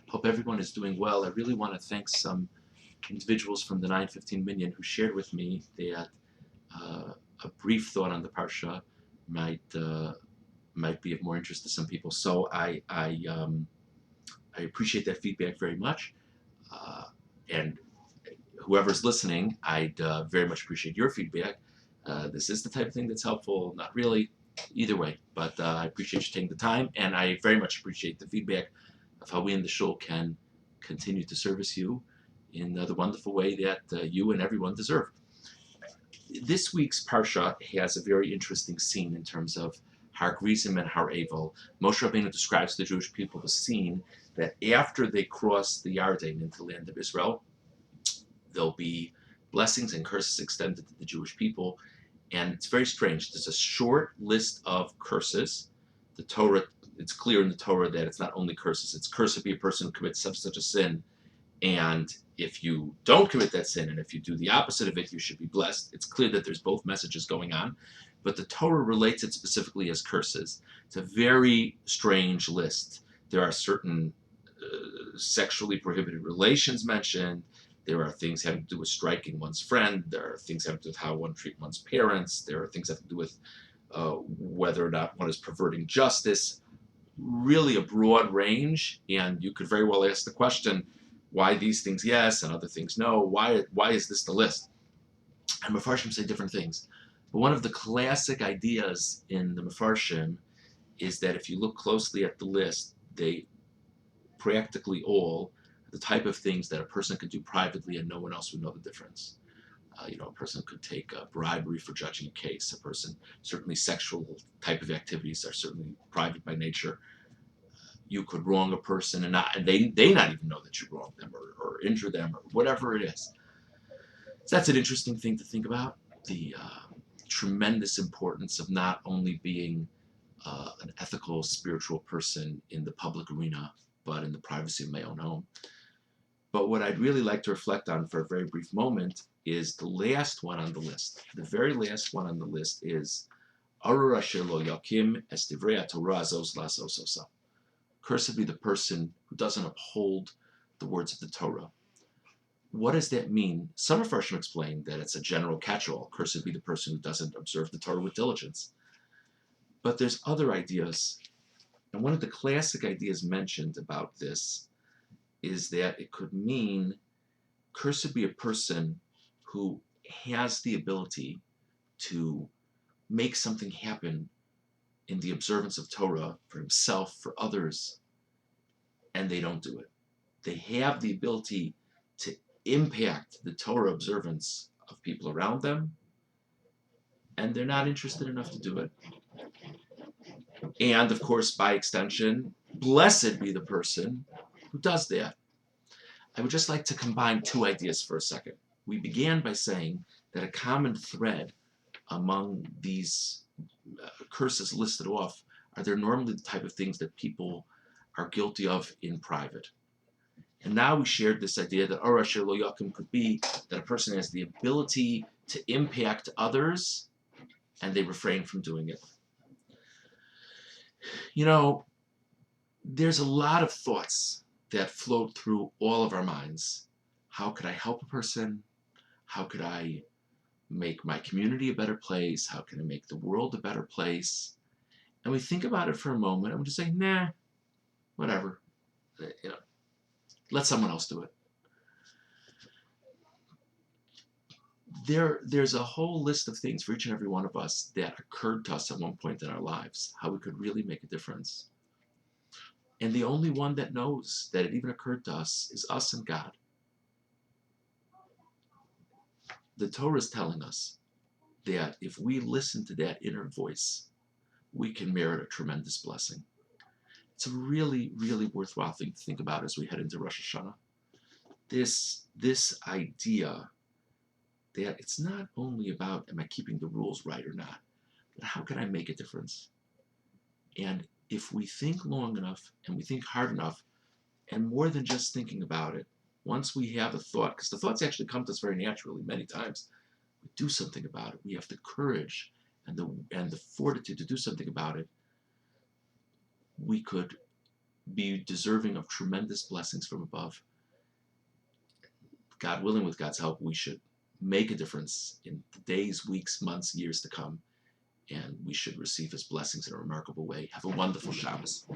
Hope everyone is doing well. I really want to thank some individuals from the 915 Minyan who shared with me that uh, a brief thought on the Parsha might be of more interest to some people. So I appreciate that feedback very much. Uh, and whoever's listening, I'd very much appreciate your feedback. This is the type of thing that's helpful, not really, either way. But I appreciate you taking the time, and I very much appreciate the feedback of how we in the shul can continue to service you in the wonderful way that you and everyone deserve. This week's parsha has a very interesting scene in terms of Har Grizim and Har Evel. Moshe Rabbeinu describes to the Jewish people the scene that after they cross the Yarden into the land of Israel, there'll be blessings and curses extended to the Jewish people. And it's very strange. There's a short list of curses. The Torah, it's clear in the Torah that it's not only curses, it's cursed be a person who commits such a sin. And if you don't commit that sin, and if you do the opposite of it, you should be blessed. It's clear that there's both messages going on. But the Torah relates it specifically as curses. It's a very strange list. There are certain sexually prohibited relations mentioned. There are things having to do with striking one's friend. There are things having to do with how one treats one's parents. There are things having to do with whether or not one is perverting justice. Really a broad range, and you could very well ask the question, why these things yes and other things no? Why is this the list? And Mefarshim say different things. But one of the classic ideas in the Mefarshim is that if you look closely at the list, they practically all the type of things that a person could do privately and no one else would know the difference. A person could take bribery for judging a case. A person, certainly sexual type of activities are certainly private by nature. You could wrong a person and they not even know that you wronged them or injure them or whatever it is. So that's an interesting thing to think about. The tremendous importance of not only being an ethical, spiritual person in the public arena, but in the privacy of my own home. But what I'd really like to reflect on for a very brief moment is the last one on the list. The very last one on the list is Arur asher lo yakim es divrei Torah azos lasos osa. Cursed be the person who doesn't uphold the words of the Torah. What does that mean? Some Mepharshim explain that it's a general catch-all. Cursed be the person who doesn't observe the Torah with diligence. But there's other ideas. And one of the classic ideas mentioned about this is that it could mean cursed be a person who has the ability to make something happen in the observance of Torah for himself, for others, and they don't do it. They have the ability to impact the Torah observance of people around them, and they're not interested enough to do it. And of course, by extension, blessed be the person who does that. I would just like to combine two ideas for a second. We began by saying that a common thread among these curses listed off are they're normally the type of things that people are guilty of in private. And now we shared this idea that Arur asher lo yakim could be that a person has the ability to impact others and they refrain from doing it. There's a lot of thoughts that float through all of our minds. How could I help a person? How could I make my community a better place? How can I make the world a better place? And we think about it for a moment and we just say, nah, whatever. Let someone else do it. There's a whole list of things for each and every one of us that occurred to us at one point in our lives, how we could really make a difference. And the only one that knows that it even occurred to us is us and God. The Torah is telling us that if we listen to that inner voice, we can merit a tremendous blessing. It's a really, really worthwhile thing to think about as we head into Rosh Hashanah. This idea that it's not only about am I keeping the rules right or not, but how can I make a difference? And if we think long enough and we think hard enough, and more than just thinking about it, once we have a thought, because the thoughts actually come to us very naturally many times, we do something about it. We have the courage and the fortitude to do something about it. We could be deserving of tremendous blessings from above. God willing, with God's help, we should make a difference in the days, weeks, months, years to come, and we should receive his blessings in a remarkable way. Have a wonderful Shabbos.